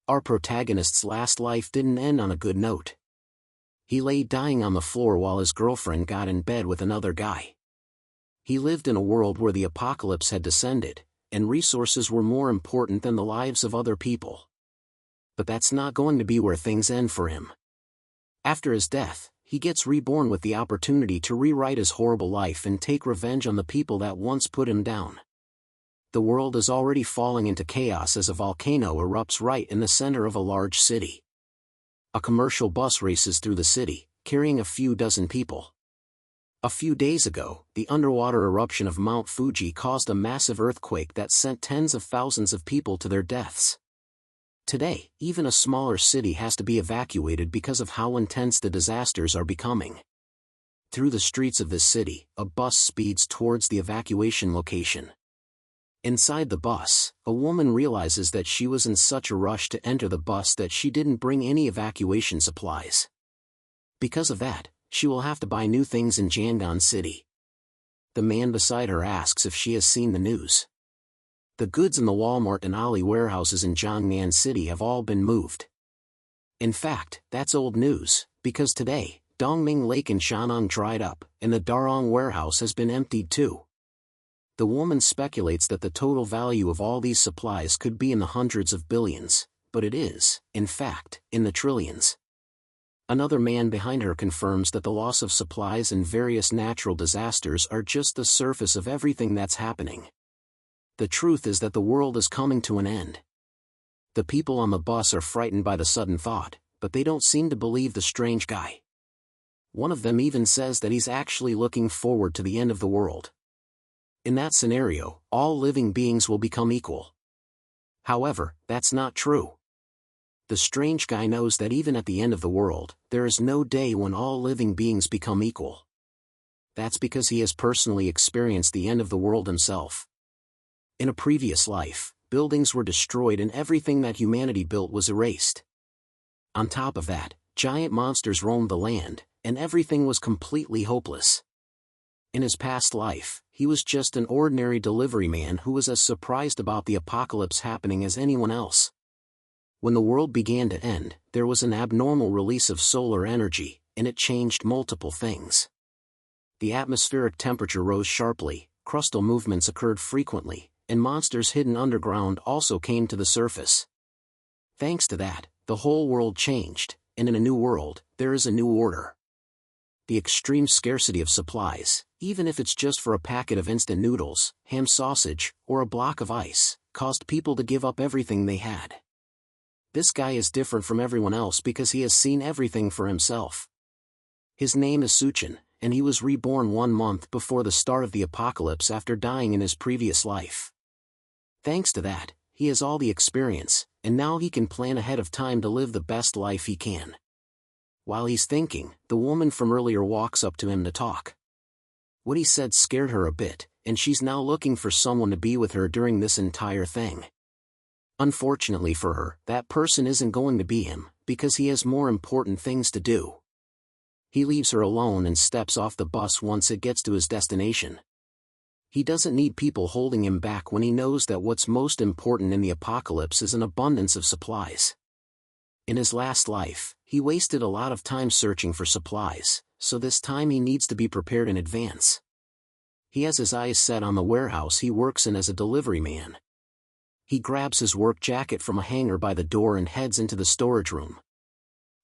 our protagonist's last life didn't end on a good note. He lay dying on the floor while his girlfriend got in bed with another guy. He lived in a world where the apocalypse had descended, and resources were more important than the lives of other people. But that's not going to be where things end for him. After his death, he gets reborn with the opportunity to rewrite his horrible life and take revenge on the people that once put him down. The world is already falling into chaos as a volcano erupts right in the center of a large city. A commercial bus races through the city, carrying a few dozen people. A few days ago, the underwater eruption of Mount Fuji caused a massive earthquake that sent tens of thousands of people to their deaths. Today, even a smaller city has to be evacuated because of how intense the disasters are becoming. Through the streets of this city, a bus speeds towards the evacuation location. Inside the bus, a woman realizes that she was in such a rush to enter the bus that she didn't bring any evacuation supplies. Because of that, she will have to buy new things in Yangon City. The man beside her asks if she has seen the news. The goods in the Walmart and Ali warehouses in Yangon City have all been moved. In fact, that's old news, because today, Dongming Lake in Shannon dried up, and the Darong warehouse has been emptied too. The woman speculates that the total value of all these supplies could be in the hundreds of billions, but it is, in fact, in the trillions. Another man behind her confirms that the loss of supplies and various natural disasters are just the surface of everything that's happening. The truth is that the world is coming to an end. The people on the bus are frightened by the sudden thought, but they don't seem to believe the strange guy. One of them even says that he's actually looking forward to the end of the world. In that scenario, all living beings will become equal. However, that's not true. The strange guy knows that even at the end of the world, there is no day when all living beings become equal. That's because he has personally experienced the end of the world himself. In a previous life, buildings were destroyed and everything that humanity built was erased. On top of that, giant monsters roamed the land, and everything was completely hopeless. In his past life, he was just an ordinary delivery man who was as surprised about the apocalypse happening as anyone else. When the world began to end, there was an abnormal release of solar energy, and it changed multiple things. The atmospheric temperature rose sharply, crustal movements occurred frequently, and monsters hidden underground also came to the surface. Thanks to that, the whole world changed, and in a new world, there is a new order. The extreme scarcity of supplies, even if it's just for a packet of instant noodles, ham sausage, or a block of ice, caused people to give up everything they had. This guy is different from everyone else because he has seen everything for himself. His name is Suchin, and he was reborn 1 month before the start of the apocalypse after dying in his previous life. Thanks to that, he has all the experience, and now he can plan ahead of time to live the best life he can. While he's thinking, the woman from earlier walks up to him to talk. What he said scared her a bit, and she's now looking for someone to be with her during this entire thing. Unfortunately for her, that person isn't going to be him, because he has more important things to do. He leaves her alone and steps off the bus once it gets to his destination. He doesn't need people holding him back when he knows that what's most important in the apocalypse is an abundance of supplies. In his last life, he wasted a lot of time searching for supplies, so this time he needs to be prepared in advance. He has his eyes set on the warehouse he works in as a delivery man. He grabs his work jacket from a hanger by the door and heads into the storage room.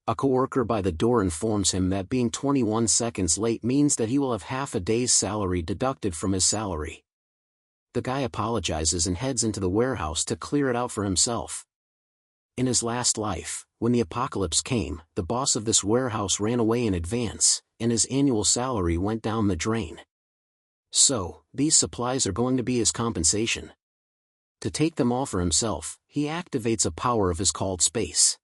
A coworker by the door informs him that being 21 seconds late means that he will have half a day's salary deducted from his salary. The guy apologizes and heads into the warehouse to clear it out for himself. In his last life, when the apocalypse came, the boss of this warehouse ran away in advance, and his annual salary went down the drain. So, these supplies are going to be his compensation. To take them all for himself, he activates a power of his called space.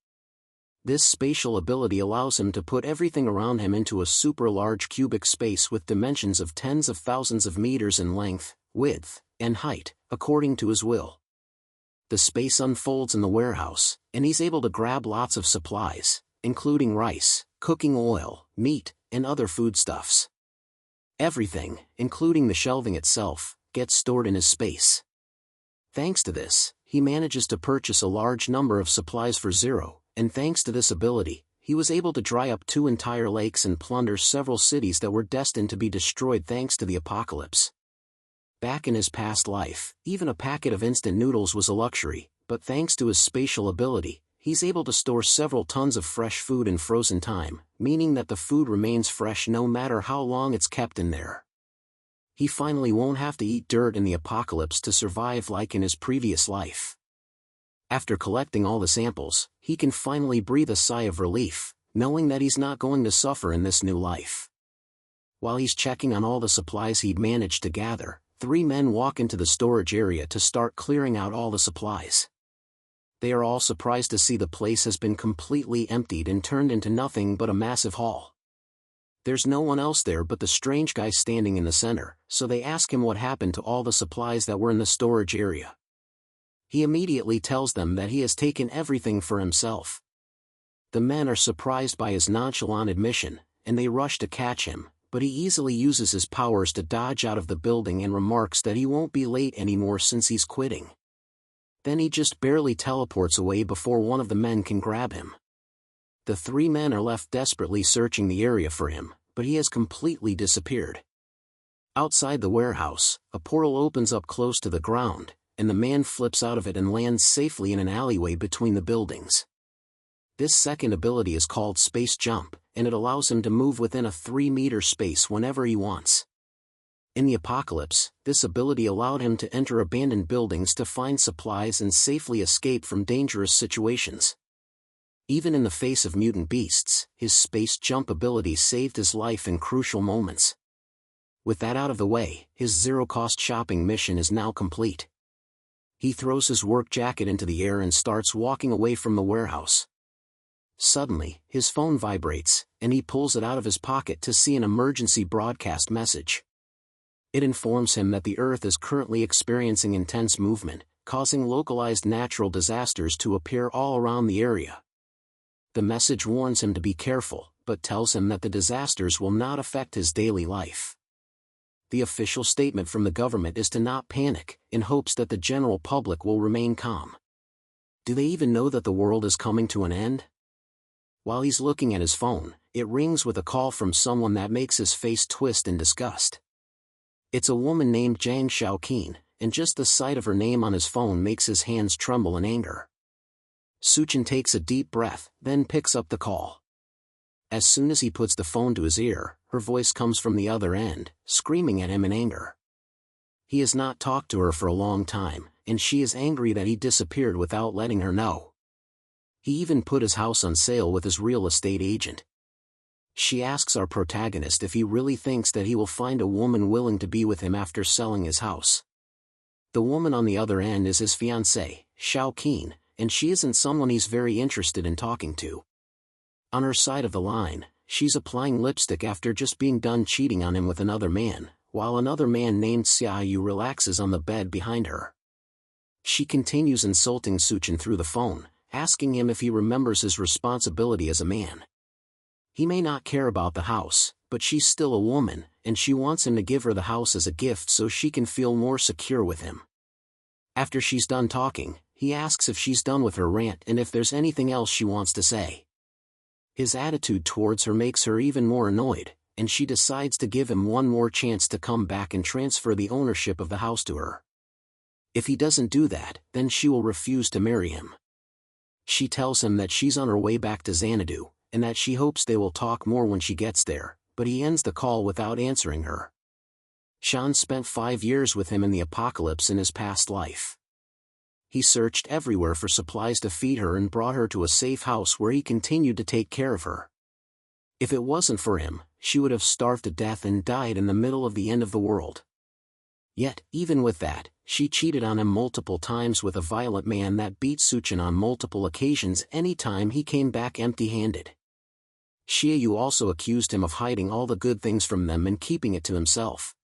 This spatial ability allows him to put everything around him into a super-large cubic space with dimensions of tens of thousands of meters in length, width, and height, according to his will. The space unfolds in the warehouse, and he's able to grab lots of supplies, including rice, cooking oil, meat, and other foodstuffs. Everything, including the shelving itself, gets stored in his space. Thanks to this, he manages to purchase a large number of supplies for zero, and thanks to this ability, he was able to dry up 2 entire lakes and plunder several cities that were destined to be destroyed thanks to the apocalypse. Back in his past life, even a packet of instant noodles was a luxury, but thanks to his spatial ability, he's able to store several tons of fresh food in frozen time, meaning that the food remains fresh no matter how long it's kept in there. He finally won't have to eat dirt in the apocalypse to survive like in his previous life. After collecting all the samples, he can finally breathe a sigh of relief, knowing that he's not going to suffer in this new life. While he's checking on all the supplies he'd managed to gather, 3 men walk into the storage area to start clearing out all the supplies. They are all surprised to see the place has been completely emptied and turned into nothing but a massive hall. There's no one else there but the strange guy standing in the center, so they ask him what happened to all the supplies that were in the storage area. He immediately tells them that he has taken everything for himself. The men are surprised by his nonchalant admission, and they rush to catch him, but he easily uses his powers to dodge out of the building and remarks that he won't be late anymore since he's quitting. Then he just barely teleports away before one of the men can grab him. The 3 men are left desperately searching the area for him, but he has completely disappeared. Outside the warehouse, a portal opens up close to the ground, and the man flips out of it and lands safely in an alleyway between the buildings. This second ability is called Space Jump, and it allows him to move within a 3-meter space whenever he wants. In the apocalypse, this ability allowed him to enter abandoned buildings to find supplies and safely escape from dangerous situations. Even in the face of mutant beasts, his Space Jump ability saved his life in crucial moments. With that out of the way, his zero-cost shopping mission is now complete. He throws his work jacket into the air and starts walking away from the warehouse. Suddenly, his phone vibrates, and he pulls it out of his pocket to see an emergency broadcast message. It informs him that the Earth is currently experiencing intense movement, causing localized natural disasters to appear all around the area. The message warns him to be careful, but tells him that the disasters will not affect his daily life. The official statement from the government is to not panic, in hopes that the general public will remain calm. Do they even know that the world is coming to an end? While he's looking at his phone, it rings with a call from someone that makes his face twist in disgust. It's a woman named Zhang Xiaoqin, and just the sight of her name on his phone makes his hands tremble in anger. Suchin takes a deep breath, then picks up the call. As soon as he puts the phone to his ear, her voice comes from the other end, screaming at him in anger. He has not talked to her for a long time, and she is angry that he disappeared without letting her know. He even put his house on sale with his real estate agent. She asks our protagonist if he really thinks that he will find a woman willing to be with him after selling his house. The woman on the other end is his fiancée, Xiaoqin, and she isn't someone he's very interested in talking to. On her side of the line, she's applying lipstick after just being done cheating on him with another man, while another man named Xiaoyu relaxes on the bed behind her. She continues insulting Suchin through the phone, asking him if he remembers his responsibility as a man. He may not care about the house, but she's still a woman, and she wants him to give her the house as a gift so she can feel more secure with him. After she's done talking, he asks if she's done with her rant and if there's anything else she wants to say. His attitude towards her makes her even more annoyed, and she decides to give him one more chance to come back and transfer the ownership of the house to her. If he doesn't do that, then she will refuse to marry him. She tells him that she's on her way back to Xanadu, and that she hopes they will talk more when she gets there, but he ends the call without answering her. Shan spent 5 years with him in the apocalypse in his past life. He searched everywhere for supplies to feed her and brought her to a safe house where he continued to take care of her. If it wasn't for him, she would have starved to death and died in the middle of the end of the world. Yet, even with that, she cheated on him multiple times with a violent man that beat Suchin on multiple occasions any time he came back empty-handed. Xiaoyu also accused him of hiding all the good things from them and keeping it to himself.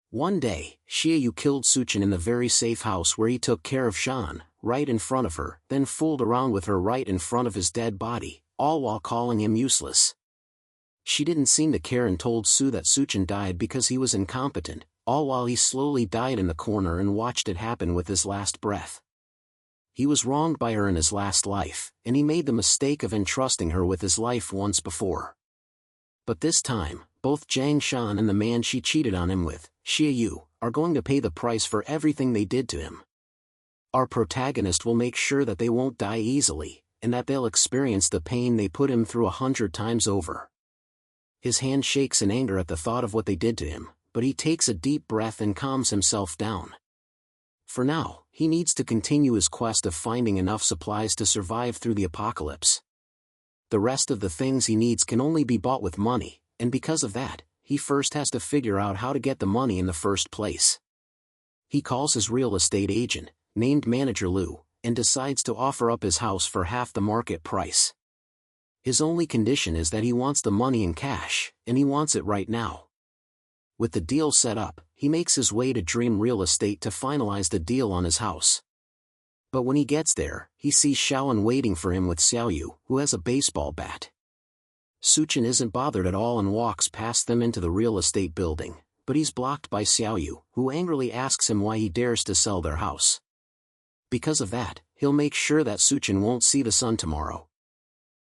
One day, Xiaoyu killed Suchin in the very safe house where he took care of Shan, right in front of her, then fooled around with her right in front of his dead body, all while calling him useless. She didn't seem to care and told Su that Suchin died because he was incompetent, all while he slowly died in the corner and watched it happen with his last breath. He was wronged by her in his last life, and he made the mistake of entrusting her with his life once before. But this time, both Jiang Shan and the man she cheated on him with, Xie Yu, are going to pay the price for everything they did to him. Our protagonist will make sure that they won't die easily, and that they'll experience the pain they put him through 100 times over. His hand shakes in anger at the thought of what they did to him, but he takes a deep breath and calms himself down. For now, he needs to continue his quest of finding enough supplies to survive through the apocalypse. The rest of the things he needs can only be bought with money, and because of that, he first has to figure out how to get the money in the first place. He calls his real estate agent, named Manager Lu, and decides to offer up his house for half the market price. His only condition is that he wants the money in cash, and he wants it right now. With the deal set up, he makes his way to Dream Real Estate to finalize the deal on his house. But when he gets there, he sees Xiaoan waiting for him with Xiaoyu, who has a baseball bat. Suchin isn't bothered at all and walks past them into the real estate building, but he's blocked by Xiaoyu, who angrily asks him why he dares to sell their house. Because of that, he'll make sure that Suchin won't see the sun tomorrow.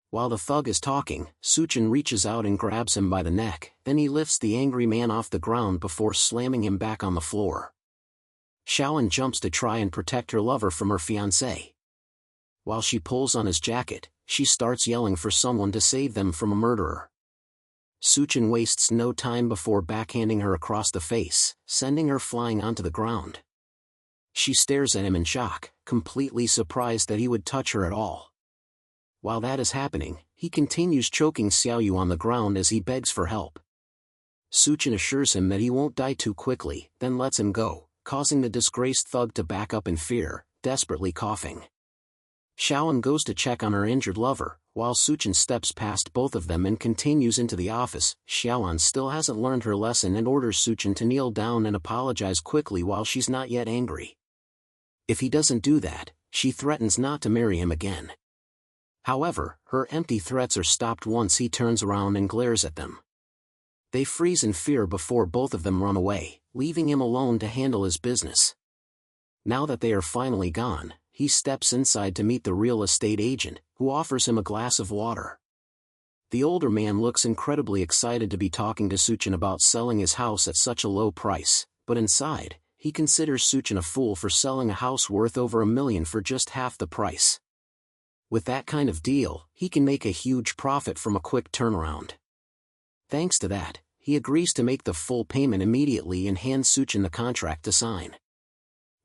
While the thug is talking, Suchin reaches out and grabs him by the neck, then he lifts the angry man off the ground before slamming him back on the floor. Xiaoan jumps to try and protect her lover from her fiancé. While she pulls on his jacket, she starts yelling for someone to save them from a murderer. Suchin wastes no time before backhanding her across the face, sending her flying onto the ground. She stares at him in shock, completely surprised that he would touch her at all. While that is happening, he continues choking Xiaoyu on the ground as he begs for help. Suchin assures him that he won't die too quickly, then lets him go, causing the disgraced thug to back up in fear, desperately coughing. Xiaoan goes to check on her injured lover, while Suchin steps past both of them and continues into the office. Xiaoan still hasn't learned her lesson and orders Suchin to kneel down and apologize quickly while she's not yet angry. If he doesn't do that, she threatens not to marry him again. However, her empty threats are stopped once he turns around and glares at them. They freeze in fear before both of them run away, leaving him alone to handle his business. Now that they are finally gone, he steps inside to meet the real estate agent, who offers him a glass of water. The older man looks incredibly excited to be talking to Suchin about selling his house at such a low price, but inside, he considers Suchin a fool for selling a house worth over $1 million for just half the price. With that kind of deal, he can make a huge profit from a quick turnaround. Thanks to that, he agrees to make the full payment immediately and hands Suchin the contract to sign.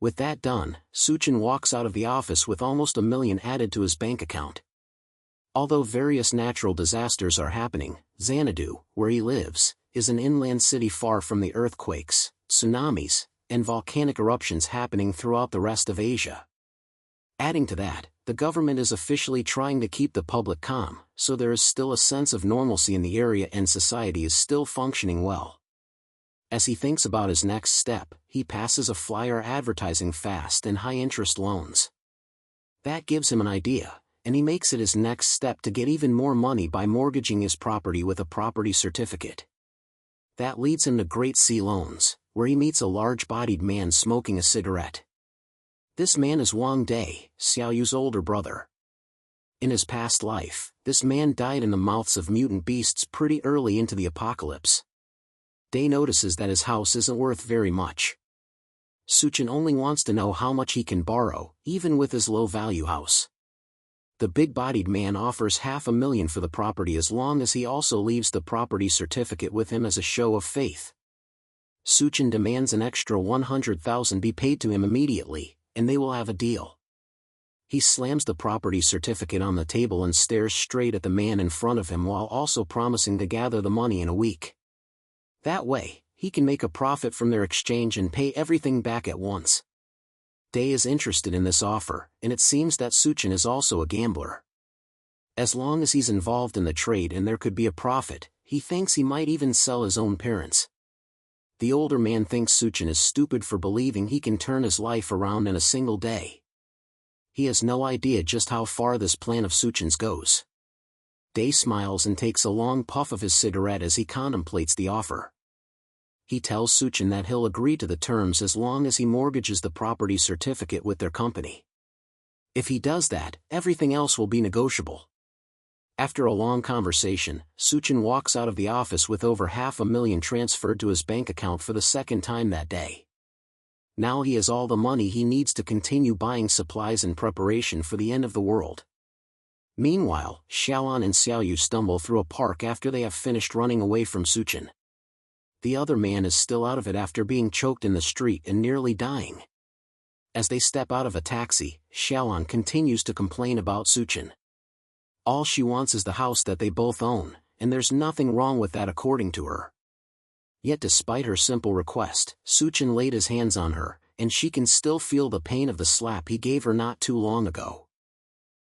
With that done, Suchin walks out of the office with almost $1 million added to his bank account. Although various natural disasters are happening, Xanadu, where he lives, is an inland city far from the earthquakes, tsunamis, and volcanic eruptions happening throughout the rest of Asia. Adding to that, the government is officially trying to keep the public calm, so there is still a sense of normalcy in the area and society is still functioning well. As he thinks about his next step, he passes a flyer advertising fast and high-interest loans. That gives him an idea, and he makes it his next step to get even more money by mortgaging his property with a property certificate. That leads him to Great Sea Loans, where he meets a large-bodied man smoking a cigarette. This man is Wang Dai, Xiaoyu's older brother. In his past life, this man died in the mouths of mutant beasts pretty early into the apocalypse. Dai notices that his house isn't worth very much. Suchin only wants to know how much he can borrow, even with his low-value house. The big-bodied man offers $500,000 for the property as long as he also leaves the property certificate with him as a show of faith. Suchin demands an extra $100,000 be paid to him immediately, and they will have a deal. He slams the property certificate on the table and stares straight at the man in front of him while also promising to gather the money in a week. That way, he can make a profit from their exchange and pay everything back at once. Dai is interested in this offer, and it seems that Suchin is also a gambler. As long as he's involved in the trade and there could be a profit, he thinks he might even sell his own parents. The older man thinks Suchin is stupid for believing he can turn his life around in a single day. He has no idea just how far this plan of Suchin's goes. Dai smiles and takes a long puff of his cigarette as he contemplates the offer. He tells Suchin that he'll agree to the terms as long as he mortgages the property certificate with their company. If he does that, everything else will be negotiable. After a long conversation, Suchin walks out of the office with over $500,000 transferred to his bank account for the second time that day. Now he has all the money he needs to continue buying supplies in preparation for the end of the world. Meanwhile, Xiaoan and Xiaoyu stumble through a park after they have finished running away from Suchin. The other man is still out of it after being choked in the street and nearly dying. As they step out of a taxi, Xiaoan continues to complain about Suchin. All she wants is the house that they both own, and there's nothing wrong with that according to her. Yet despite her simple request, Suchin laid his hands on her, and she can still feel the pain of the slap he gave her not too long ago.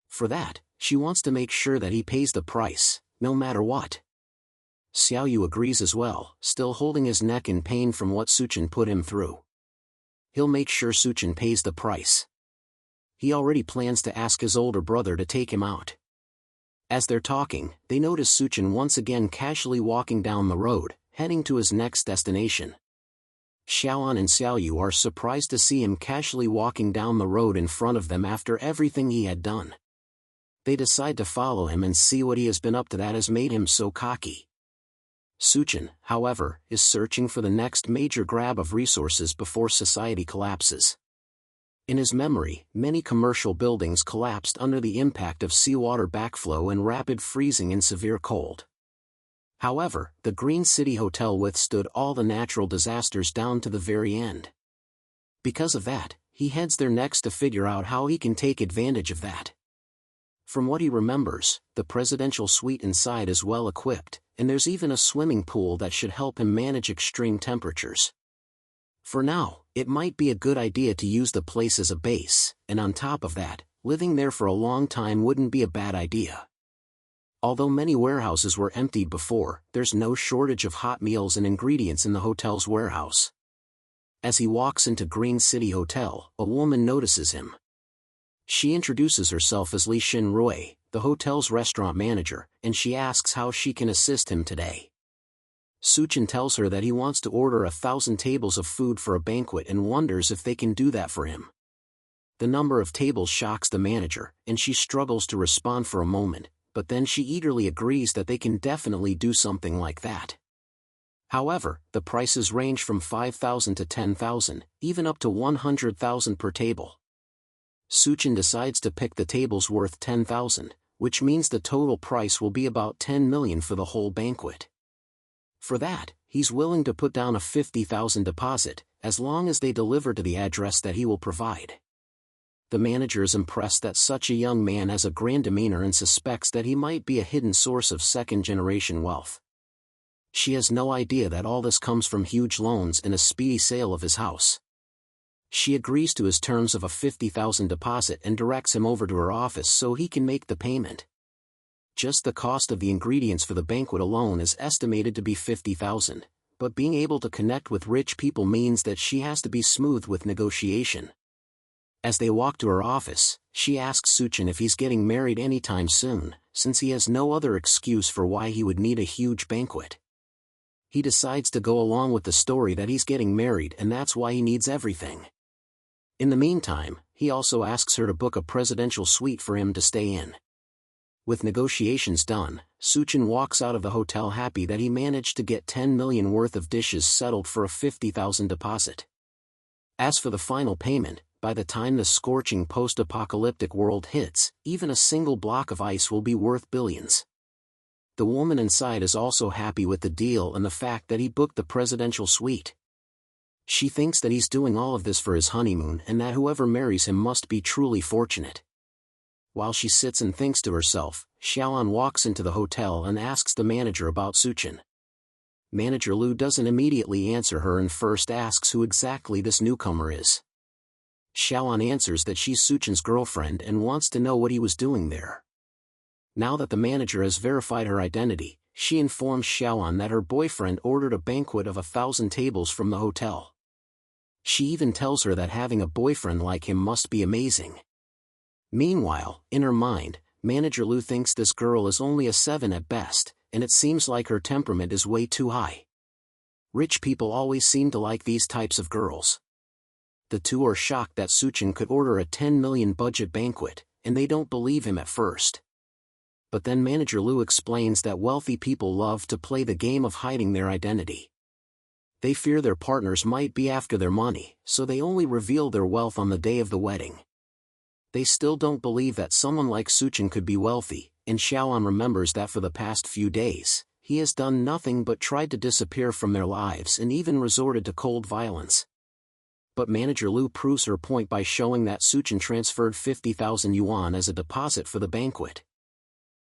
For that, she wants to make sure that he pays the price, no matter what. Xiaoyu agrees as well, still holding his neck in pain from what Suchin put him through. He'll make sure Suchin pays the price. He already plans to ask his older brother to take him out. As they're talking, they notice Suchin once again casually walking down the road, heading to his next destination. Xiaoan and Xiaoyu are surprised to see him casually walking down the road in front of them after everything he had done. They decide to follow him and see what he has been up to that has made him so cocky. Suchin, however, is searching for the next major grab of resources before society collapses. In his memory, many commercial buildings collapsed under the impact of seawater backflow and rapid freezing in severe cold. However, the Green City Hotel withstood all the natural disasters down to the very end. Because of that, he heads there next to figure out how he can take advantage of that. From what he remembers, the presidential suite inside is well equipped, and there's even a swimming pool that should help him manage extreme temperatures. For now, it might be a good idea to use the place as a base, and on top of that, living there for a long time wouldn't be a bad idea. Although many warehouses were emptied before, there's no shortage of hot meals and ingredients in the hotel's warehouse. As he walks into Green City Hotel, a woman notices him. She introduces herself as Li Xinrui, the hotel's restaurant manager, and she asks how she can assist him today. Suchin tells her that he wants to order 1,000 tables of food for a banquet and wonders if they can do that for him. The number of tables shocks the manager, and she struggles to respond for a moment, but then she eagerly agrees that they can definitely do something like that. However, the prices range from 5,000 to 10,000, even up to 100,000 per table. Suchin decides to pick the tables worth 10,000, which means the total price will be about 10 million for the whole banquet. For that, he's willing to put down a 50,000 deposit, as long as they deliver to the address that he will provide. The manager is impressed that such a young man has a grand demeanor and suspects that he might be a hidden source of second-generation wealth. She has no idea that all this comes from huge loans and a speedy sale of his house. She agrees to his terms of a 50,000 deposit and directs him over to her office so he can make the payment. Just the cost of the ingredients for the banquet alone is estimated to be 50,000, but being able to connect with rich people means that she has to be smooth with negotiation. As they walk to her office, she asks Suchin if he's getting married anytime soon, since he has no other excuse for why he would need a huge banquet. He decides to go along with the story that he's getting married and that's why he needs everything. In the meantime, he also asks her to book a presidential suite for him to stay in. With negotiations done, Suchin walks out of the hotel happy that he managed to get 10 million worth of dishes settled for a 50,000 deposit. As for the final payment, by the time the scorching post-apocalyptic world hits, even a single block of ice will be worth billions. The woman inside is also happy with the deal and the fact that he booked the presidential suite. She thinks that he's doing all of this for his honeymoon and that whoever marries him must be truly fortunate. While she sits and thinks to herself, Xiaoan walks into the hotel and asks the manager about Suchin. Manager Lu doesn't immediately answer her and first asks who exactly this newcomer is. Xiaoan answers that she's Suchin's girlfriend and wants to know what he was doing there. Now that the manager has verified her identity, she informs Xiaoan that her boyfriend ordered a banquet of 1,000 tables from the hotel. She even tells her that having a boyfriend like him must be amazing. Meanwhile, in her mind, Manager Lu thinks this girl is only a 7 at best, and it seems like her temperament is way too high. Rich people always seem to like these types of girls. The two are shocked that Suchin could order a 10 million budget banquet, and they don't believe him at first. But then Manager Lu explains that wealthy people love to play the game of hiding their identity. They fear their partners might be after their money, so they only reveal their wealth on the day of the wedding. They still don't believe that someone like Suchin could be wealthy, and Xiaoan remembers that for the past few days, he has done nothing but tried to disappear from their lives and even resorted to cold violence. But Manager Lu proves her point by showing that Suchin transferred 50,000 yuan as a deposit for the banquet.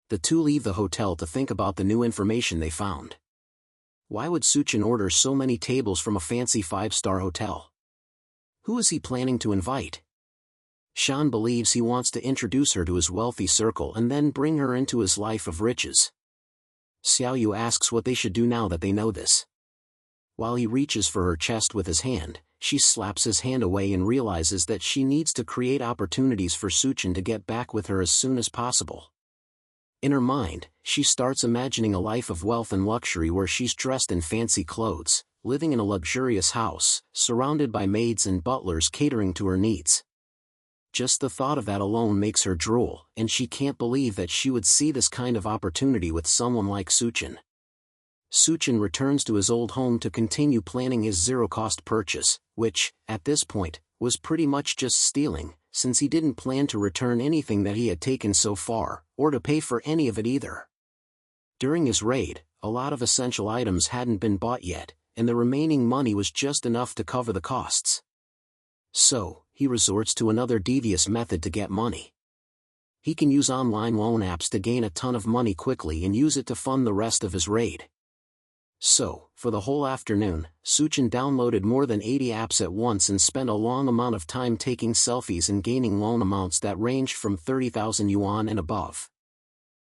The two leave the hotel to think about the new information they found. Why would Suchin order so many tables from a fancy 5-star hotel? Who is he planning to invite? Shan believes he wants to introduce her to his wealthy circle and then bring her into his life of riches. Xiaoyu asks what they should do now that they know this. While he reaches for her chest with his hand, she slaps his hand away and realizes that she needs to create opportunities for Suchin to get back with her as soon as possible. In her mind, she starts imagining a life of wealth and luxury where she's dressed in fancy clothes, living in a luxurious house, surrounded by maids and butlers catering to her needs. Just the thought of that alone makes her drool, and she can't believe that she would see this kind of opportunity with someone like Suchin. Suchin returns to his old home to continue planning his zero-cost purchase, which, at this point, was pretty much just stealing, since he didn't plan to return anything that he had taken so far, or to pay for any of it either. During his raid, a lot of essential items hadn't been bought yet, and the remaining money was just enough to cover the costs. So, he resorts to another devious method to get money. He can use online loan apps to gain a ton of money quickly and use it to fund the rest of his raid. So, for the whole afternoon, Suchin downloaded more than 80 apps at once and spent a long amount of time taking selfies and gaining loan amounts that ranged from 30,000 yuan and above.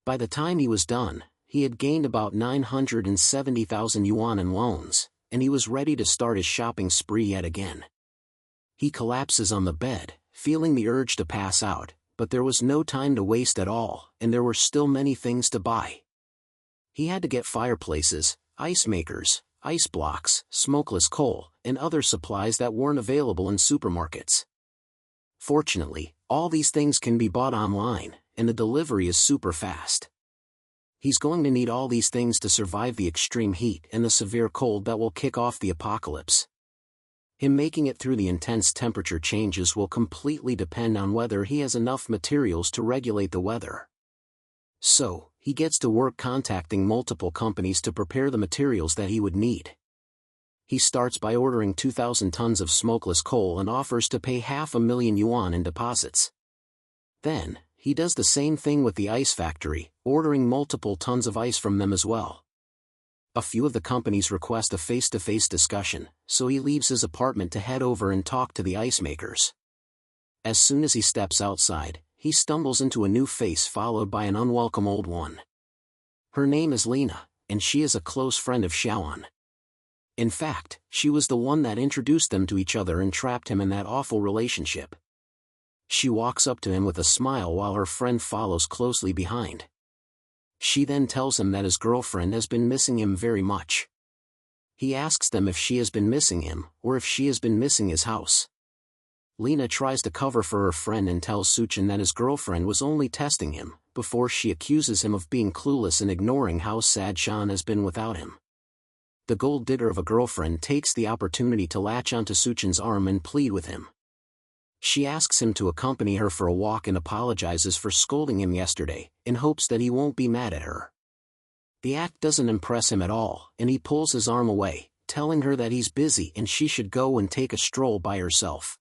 By the time he was done, he had gained about 970,000 yuan in loans, and he was ready to start his shopping spree yet again. He collapses on the bed, feeling the urge to pass out, but there was no time to waste at all, and there were still many things to buy. He had to get fireplaces, ice makers, ice blocks, smokeless coal, and other supplies that weren't available in supermarkets. Fortunately, all these things can be bought online, and the delivery is super fast. He's going to need all these things to survive the extreme heat and the severe cold that will kick off the apocalypse. Him making it through the intense temperature changes will completely depend on whether he has enough materials to regulate the weather. So, he gets to work contacting multiple companies to prepare the materials that he would need. He starts by ordering 2,000 tons of smokeless coal and offers to pay 500,000 yuan in deposits. Then, he does the same thing with the ice factory, ordering multiple tons of ice from them as well. A few of the companies request a face-to-face discussion, so he leaves his apartment to head over and talk to the ice makers. As soon as he steps outside, he stumbles into a new face followed by an unwelcome old one. Her name is Lena, and she is a close friend of Xiaoan. In fact, she was the one that introduced them to each other and trapped him in that awful relationship. She walks up to him with a smile while her friend follows closely behind. She then tells him that his girlfriend has been missing him very much. He asks them if she has been missing him, or if she has been missing his house. Lena tries to cover for her friend and tells Suchin that his girlfriend was only testing him, before she accuses him of being clueless and ignoring how sad Shan has been without him. The gold digger of a girlfriend takes the opportunity to latch onto Suchin's arm and plead with him. She asks him to accompany her for a walk and apologizes for scolding him yesterday, in hopes that he won't be mad at her. The act doesn't impress him at all, and he pulls his arm away, telling her that he's busy and she should go and take a stroll by herself.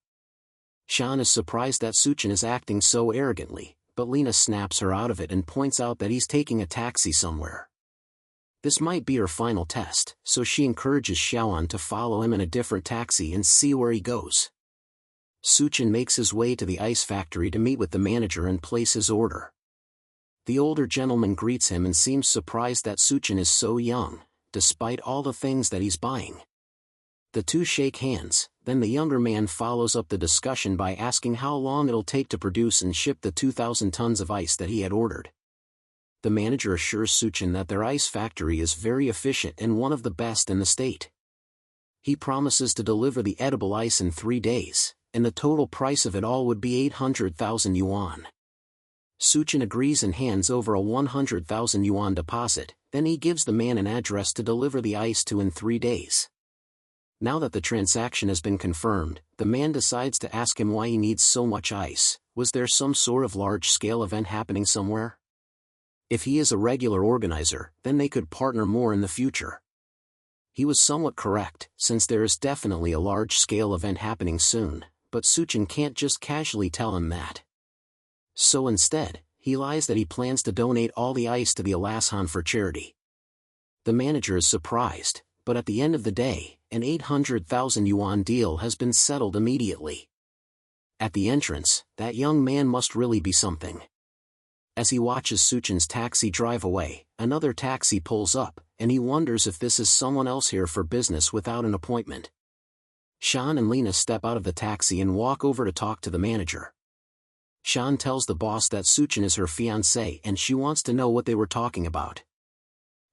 Shan is surprised that Suchin is acting so arrogantly, but Lena snaps her out of it and points out that he's taking a taxi somewhere. This might be her final test, so she encourages Xiaoan to follow him in a different taxi and see where he goes. Suchin makes his way to the ice factory to meet with the manager and place his order. The older gentleman greets him and seems surprised that Suchin is so young, despite all the things that he's buying. The two shake hands, then the younger man follows up the discussion by asking how long it'll take to produce and ship the 2,000 tons of ice that he had ordered. The manager assures Suchin that their ice factory is very efficient and one of the best in the state. He promises to deliver the edible ice in 3 days, and the total price of it all would be 800,000 yuan. Suchin agrees and hands over a 100,000 yuan deposit, then he gives the man an address to deliver the ice to in 3 days. Now that the transaction has been confirmed, the man decides to ask him why he needs so much ice. Was there some sort of large-scale event happening somewhere? If he is a regular organizer, then they could partner more in the future. He was somewhat correct, since there is definitely a large-scale event happening soon, but Suchin can't just casually tell him that. So instead, he lies that he plans to donate all the ice to the Alashan for charity. The manager is surprised, but at the end of the day, an 800,000 yuan deal has been settled immediately. At the entrance, that young man must really be something. As he watches Suchin's taxi drive away, another taxi pulls up, and he wonders if this is someone else here for business without an appointment. Shan and Lena step out of the taxi and walk over to talk to the manager. Shan tells the boss that Suchin is her fiancé and she wants to know what they were talking about.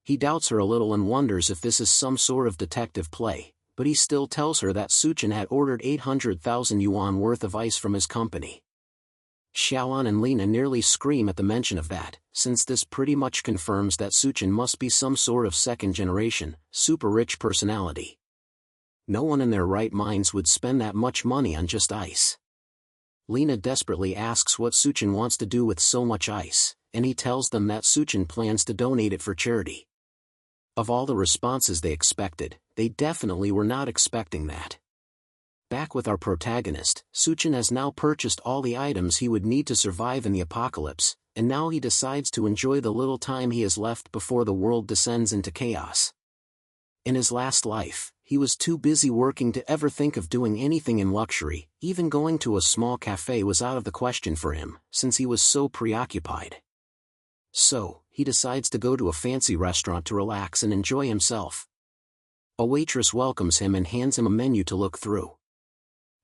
He doubts her a little and wonders if this is some sort of detective play, but he still tells her that Suchin had ordered 800,000 yuan worth of ice from his company. Xiaoan and Lena nearly scream at the mention of that, since this pretty much confirms that Suchin must be some sort of second-generation, super-rich personality. No one in their right minds would spend that much money on just ice. Lena desperately asks what Suchin wants to do with so much ice, and he tells them that Suchin plans to donate it for charity. Of all the responses they expected, they definitely were not expecting that. Back with our protagonist, Suchin has now purchased all the items he would need to survive in the apocalypse, and now he decides to enjoy the little time he has left before the world descends into chaos. In his last life, he was too busy working to ever think of doing anything in luxury. Even going to a small cafe was out of the question for him, since he was so preoccupied. So, he decides to go to a fancy restaurant to relax and enjoy himself. A waitress welcomes him and hands him a menu to look through.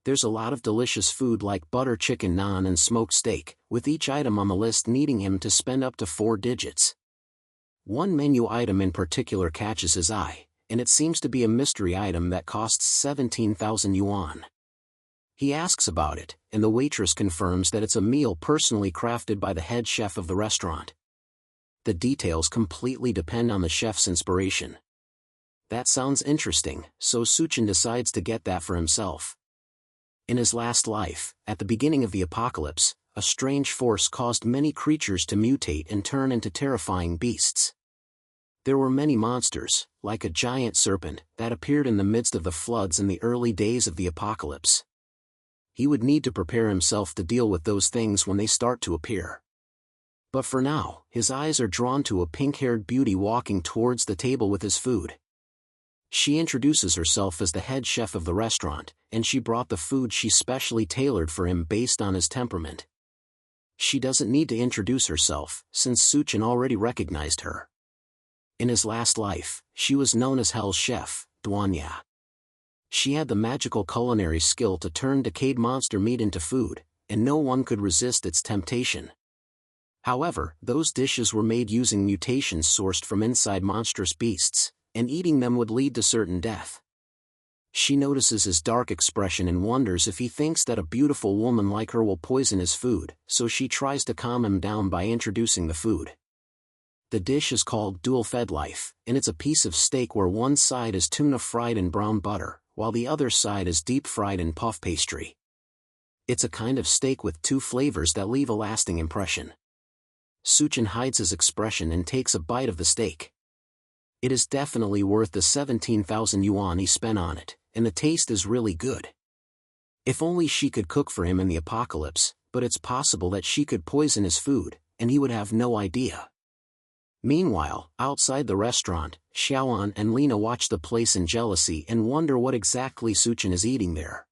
There's a lot of delicious food like butter chicken naan and smoked steak, with each item on the list needing him to spend up to 4 digits. One menu item in particular catches his eye, and it seems to be a mystery item that costs 17,000 yuan. He asks about it, and the waitress confirms that it's a meal personally crafted by the head chef of the restaurant. The details completely depend on the chef's inspiration. That sounds interesting, so Suchin decides to get that for himself. In his last life, at the beginning of the apocalypse, a strange force caused many creatures to mutate and turn into terrifying beasts. There were many monsters, like a giant serpent, that appeared in the midst of the floods in the early days of the apocalypse. He would need to prepare himself to deal with those things when they start to appear. But for now, his eyes are drawn to a pink-haired beauty walking towards the table with his food. She introduces herself as the head chef of the restaurant, and she brought the food she specially tailored for him based on his temperament. She doesn't need to introduce herself, since Suchin already recognized her. In his last life, she was known as Hell's Chef, Duanya. She had the magical culinary skill to turn decayed monster meat into food, and no one could resist its temptation. However, those dishes were made using mutations sourced from inside monstrous beasts, and eating them would lead to certain death. She notices his dark expression and wonders if he thinks that a beautiful woman like her will poison his food, so she tries to calm him down by introducing the food. The dish is called dual-fed life, and it's a piece of steak where one side is tuna fried in brown butter, while the other side is deep-fried in puff pastry. It's a kind of steak with 2 flavors that leave a lasting impression. Suchin hides his expression and takes a bite of the steak. It is definitely worth the 17,000 yuan he spent on it, and the taste is really good. If only she could cook for him in the apocalypse, but it's possible that she could poison his food, and he would have no idea. Meanwhile, outside the restaurant, Xiaoan and Lena watch the place in jealousy and wonder what exactly Suchin is eating there.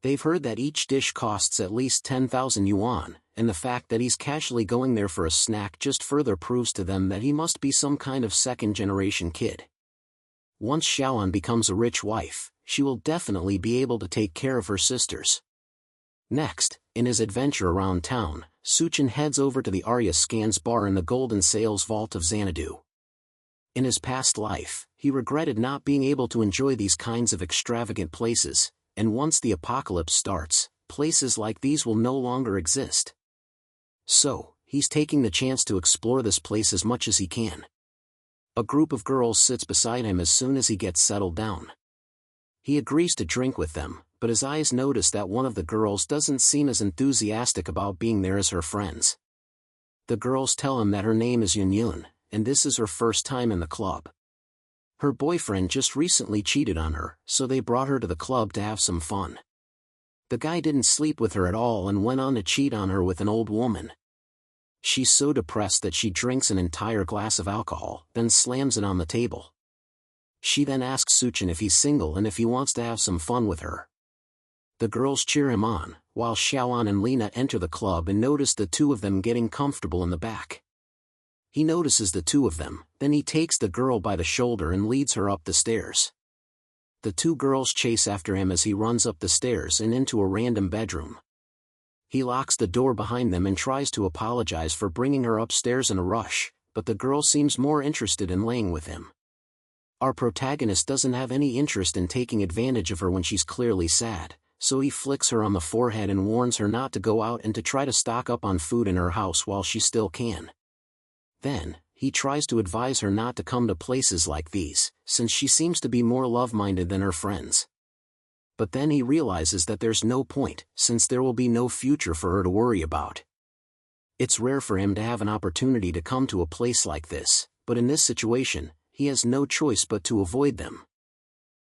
They've heard that each dish costs at least 10,000 yuan, and the fact that he's casually going there for a snack just further proves to them that he must be some kind of second-generation kid. Once Xiaoan becomes a rich wife, she will definitely be able to take care of her sisters. Next, in his adventure around town, Suchin heads over to the Arya Scans bar in the Golden Sales Vault of Xanadu. In his past life, he regretted not being able to enjoy these kinds of extravagant places, and once the apocalypse starts, places like these will no longer exist. So, he's taking the chance to explore this place as much as he can. A group of girls sits beside him as soon as he gets settled down. He agrees to drink with them, but his eyes notice that one of the girls doesn't seem as enthusiastic about being there as her friends. The girls tell him that her name is Yun, and this is her first time in the club. Her boyfriend just recently cheated on her, so they brought her to the club to have some fun. The guy didn't sleep with her at all and went on to cheat on her with an old woman. She's so depressed that she drinks an entire glass of alcohol, then slams it on the table. She then asks Suchin if he's single and if he wants to have some fun with her. The girls cheer him on, while Xiaoan and Lena enter the club and notice the two of them getting comfortable in the back. He notices the two of them, then he takes the girl by the shoulder and leads her up the stairs. The two girls chase after him as he runs up the stairs and into a random bedroom. He locks the door behind them and tries to apologize for bringing her upstairs in a rush, but the girl seems more interested in laying with him. Our protagonist doesn't have any interest in taking advantage of her when she's clearly sad, so he flicks her on the forehead and warns her not to go out and to try to stock up on food in her house while she still can. Then, he tries to advise her not to come to places like these, since she seems to be more love-minded than her friends. But then he realizes that there's no point, since there will be no future for her to worry about. It's rare for him to have an opportunity to come to a place like this, but in this situation, he has no choice but to avoid them.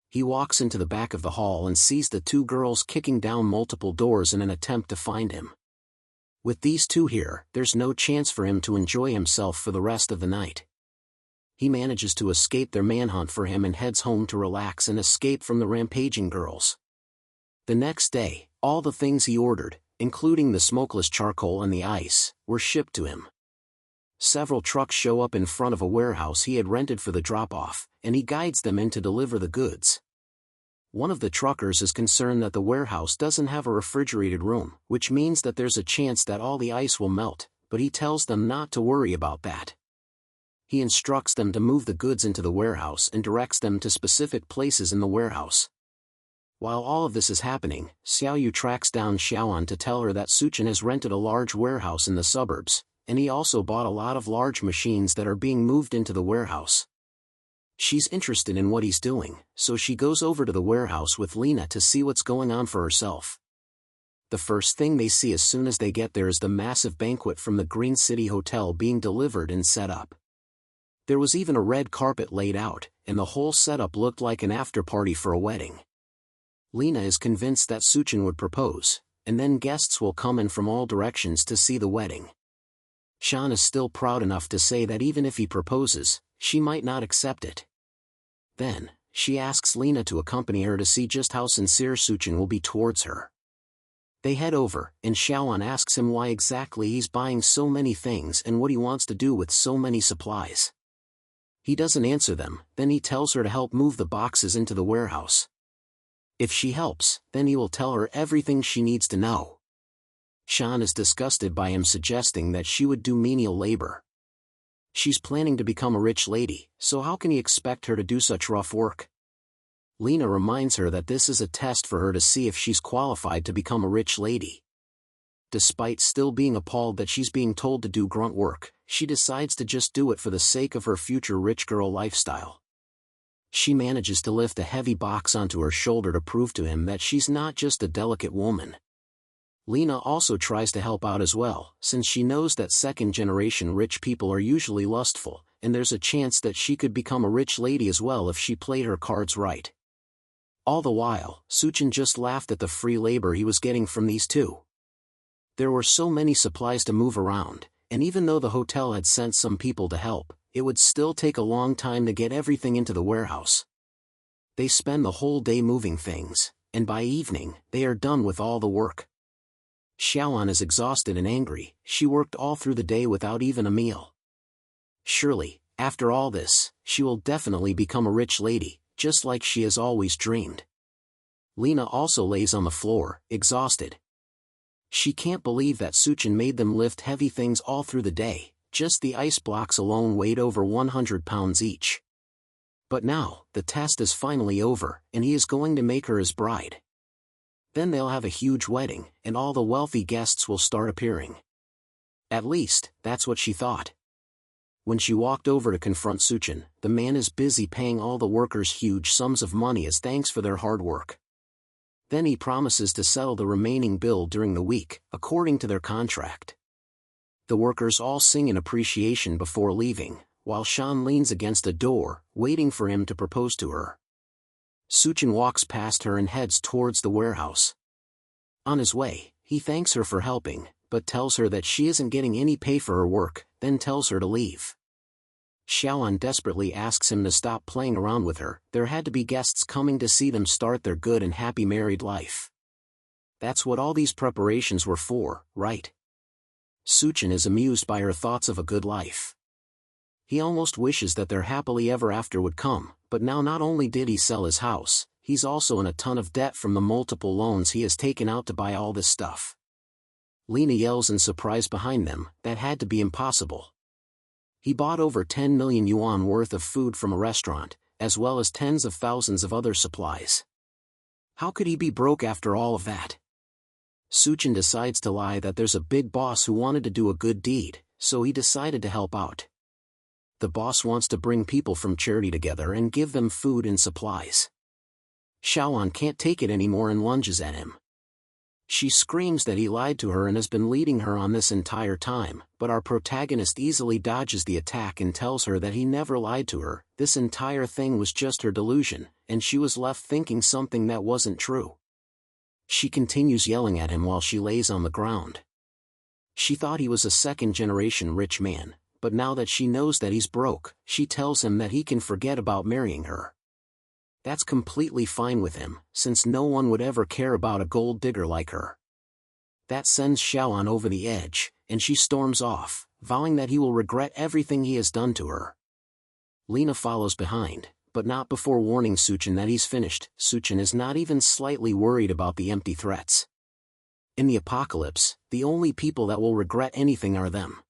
He walks into the back of the hall and sees the two girls kicking down multiple doors in an attempt to find him. With these two here, there's no chance for him to enjoy himself for the rest of the night. He manages to escape their manhunt for him and heads home to relax and escape from the rampaging girls. The next day, all the things he ordered, including the smokeless charcoal and the ice, were shipped to him. Several trucks show up in front of a warehouse he had rented for the drop-off, and he guides them in to deliver the goods. One of the truckers is concerned that the warehouse doesn't have a refrigerated room, which means that there's a chance that all the ice will melt, but he tells them not to worry about that. He instructs them to move the goods into the warehouse and directs them to specific places in the warehouse. While all of this is happening, Xiaoyu tracks down Xiaoan to tell her that Suchin has rented a large warehouse in the suburbs, and he also bought a lot of large machines that are being moved into the warehouse. She's interested in what he's doing, so she goes over to the warehouse with Lena to see what's going on for herself. The first thing they see as soon as they get there is the massive banquet from the Green City Hotel being delivered and set up. There was even a red carpet laid out, and the whole setup looked like an after-party for a wedding. Lena is convinced that Suchin would propose, and then guests will come in from all directions to see the wedding. Shan is still proud enough to say that even if he proposes, she might not accept it. Then, she asks Lena to accompany her to see just how sincere Suchin will be towards her. They head over, and Xiaoan asks him why exactly he's buying so many things and what he wants to do with so many supplies. He doesn't answer them, then he tells her to help move the boxes into the warehouse. If she helps, then he will tell her everything she needs to know. Shan is disgusted by him suggesting that she would do menial labor. She's planning to become a rich lady, so how can he expect her to do such rough work? Lena reminds her that this is a test for her to see if she's qualified to become a rich lady. Despite still being appalled that she's being told to do grunt work, she decides to just do it for the sake of her future rich girl lifestyle. She manages to lift a heavy box onto her shoulder to prove to him that she's not just a delicate woman. Lena also tries to help out as well, since she knows that second-generation rich people are usually lustful, and there's a chance that she could become a rich lady as well if she played her cards right. All the while, Suchin just laughed at the free labor he was getting from these two. There were so many supplies to move around, and even though the hotel had sent some people to help, it would still take a long time to get everything into the warehouse. They spend the whole day moving things, and by evening, they are done with all the work. Xiaoan is exhausted and angry. She worked all through the day without even a meal. Surely, after all this, she will definitely become a rich lady, just like she has always dreamed. Lena also lays on the floor, exhausted. She can't believe that Suchin made them lift heavy things all through the day, just the ice blocks alone weighed over 100 pounds each. But now, the test is finally over, and he is going to make her his bride. Then they'll have a huge wedding, and all the wealthy guests will start appearing. At least, that's what she thought. When she walked over to confront Suchin, the man is busy paying all the workers huge sums of money as thanks for their hard work. Then he promises to settle the remaining bill during the week, according to their contract. The workers all sing in appreciation before leaving, while Shan leans against a door, waiting for him to propose to her. Suchin walks past her and heads towards the warehouse. On his way, he thanks her for helping, but tells her that she isn't getting any pay for her work, then tells her to leave. Xiaoan desperately asks him to stop playing around with her. There had to be guests coming to see them start their good and happy married life. That's what all these preparations were for, right? Suchin is amused by her thoughts of a good life. He almost wishes that their happily ever after would come, but now not only did he sell his house, he's also in a ton of debt from the multiple loans he has taken out to buy all this stuff. Lena yells in surprise behind them. That had to be impossible. He bought over 10 million yuan worth of food from a restaurant, as well as tens of thousands of other supplies. How could he be broke after all of that? Suchin decides to lie that there's a big boss who wanted to do a good deed, so he decided to help out. The boss wants to bring people from charity together and give them food and supplies. Xiaoan can't take it anymore and lunges at him. She screams that he lied to her and has been leading her on this entire time, but our protagonist easily dodges the attack and tells her that he never lied to her. This entire thing was just her delusion, and she was left thinking something that wasn't true. She continues yelling at him while she lays on the ground. She thought he was a second-generation rich man, but now that she knows that he's broke, she tells him that he can forget about marrying her. That's completely fine with him, since no one would ever care about a gold digger like her. That sends Xiaoan over the edge, and she storms off, vowing that he will regret everything he has done to her. Lena follows behind, but not before warning Suchin that he's finished. Suchin is not even slightly worried about the empty threats. In the apocalypse, the only people that will regret anything are them.